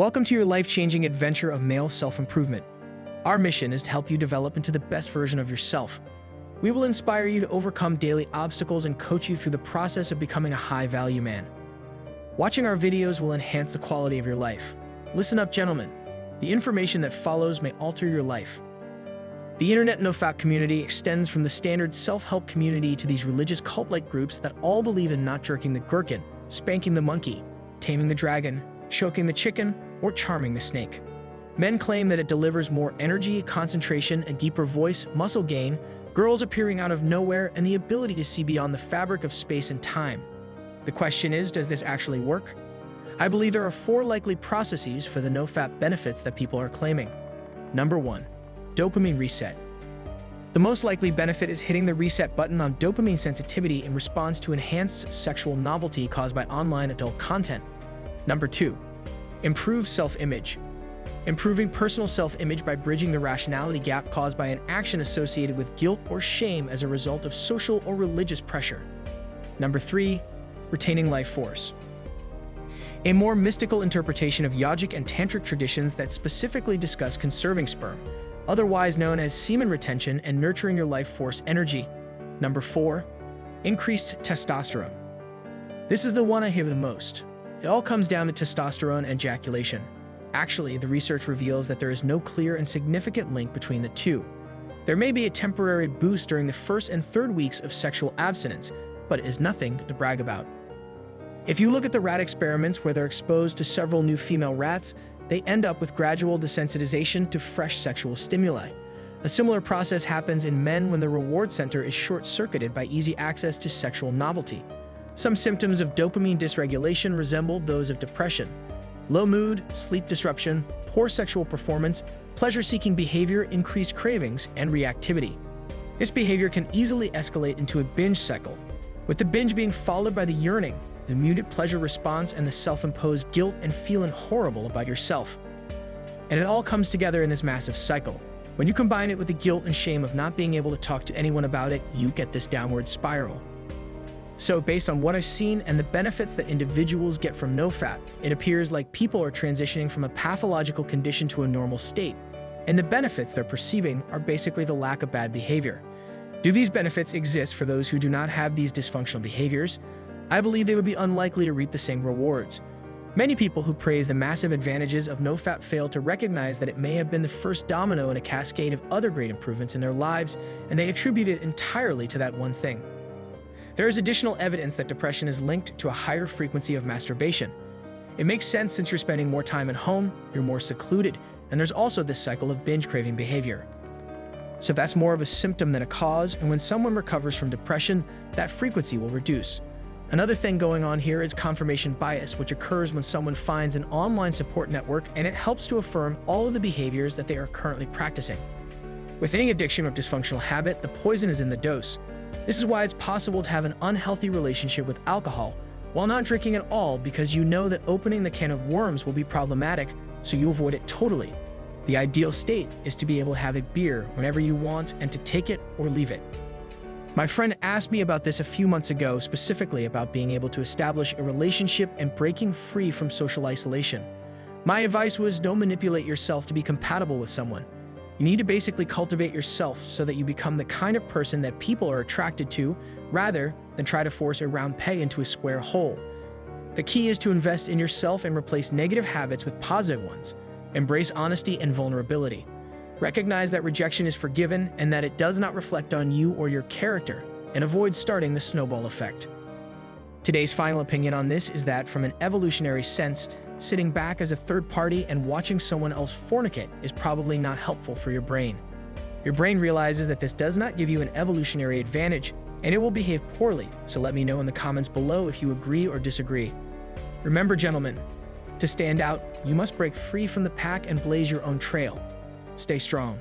Welcome to your life-changing adventure of male self-improvement. Our mission is to help you develop into the best version of yourself. We will inspire you to overcome daily obstacles and coach you through the process of becoming a high-value man. Watching our videos will enhance the quality of your life. Listen up, gentlemen. The information that follows may alter your life. The internet Nofap community extends from the standard self-help community to these religious cult-like groups that all believe in not jerking the gherkin, spanking the monkey, taming the dragon, choking the chicken, or charming the snake. Men claim that it delivers more energy, concentration, a deeper voice, muscle gain, girls appearing out of nowhere, and the ability to see beyond the fabric of space and time. The question is, does this actually work? I believe there are 4 likely processes for the Nofap benefits that people are claiming. Number 1. Dopamine Reset. The most likely benefit is hitting the reset button on dopamine sensitivity in response to enhanced sexual novelty caused by online adult content. Number 2. Improve self-image. Improving personal self-image by bridging the rationality gap caused by an action associated with guilt or shame as a result of social or religious pressure. Number 3. Retaining life force. A more mystical interpretation of yogic and tantric traditions that specifically discuss conserving sperm, otherwise known as semen retention, and nurturing your life force energy. Number 4. Increased testosterone. This is the one I hear the most. It all comes down to testosterone and ejaculation. Actually, the research reveals that there is no clear and significant link between the two. There may be a temporary boost during the first and third weeks of sexual abstinence, but it is nothing to brag about. If you look at the rat experiments where they're exposed to several new female rats, they end up with gradual desensitization to fresh sexual stimuli. A similar process happens in men when the reward center is short-circuited by easy access to sexual novelty. Some symptoms of dopamine dysregulation resemble those of depression. Low mood, sleep disruption, poor sexual performance, pleasure-seeking behavior, increased cravings, and reactivity. This behavior can easily escalate into a binge cycle, with the binge being followed by the yearning, the muted pleasure response, and the self-imposed guilt and feeling horrible about yourself. And it all comes together in this massive cycle. When you combine it with the guilt and shame of not being able to talk to anyone about it, you get this downward spiral. So based on what I've seen and the benefits that individuals get from Nofap, it appears like people are transitioning from a pathological condition to a normal state, and the benefits they're perceiving are basically the lack of bad behavior. Do these benefits exist for those who do not have these dysfunctional behaviors? I believe they would be unlikely to reap the same rewards. Many people who praise the massive advantages of Nofap fail to recognize that it may have been the first domino in a cascade of other great improvements in their lives, and they attribute it entirely to that one thing. There is additional evidence that depression is linked to a higher frequency of masturbation. It makes sense since you're spending more time at home, you're more secluded, and there's also this cycle of binge craving behavior. So that's more of a symptom than a cause, and when someone recovers from depression, that frequency will reduce. Another thing going on here is confirmation bias, which occurs when someone finds an online support network and it helps to affirm all of the behaviors that they are currently practicing. With any addiction or dysfunctional habit, the poison is in the dose. This is why it's possible to have an unhealthy relationship with alcohol while not drinking at all, because you know that opening the can of worms will be problematic, so you avoid it totally. The ideal state is to be able to have a beer whenever you want and to take it or leave it. My friend asked me about this a few months ago, specifically about being able to establish a relationship and breaking free from social isolation. My advice was, don't manipulate yourself to be compatible with someone. You need to basically cultivate yourself so that you become the kind of person that people are attracted to, rather than try to force a round peg into a square hole. The key is to invest in yourself and replace negative habits with positive ones. Embrace honesty and vulnerability. Recognize that rejection is forgiven and that it does not reflect on you or your character, and avoid starting the snowball effect. Today's final opinion on this is that, from an evolutionary sense, sitting back as a third party and watching someone else fornicate is probably not helpful for your brain. Your brain realizes that this does not give you an evolutionary advantage, and it will behave poorly, so let me know in the comments below if you agree or disagree. Remember, gentlemen, to stand out, you must break free from the pack and blaze your own trail. Stay strong.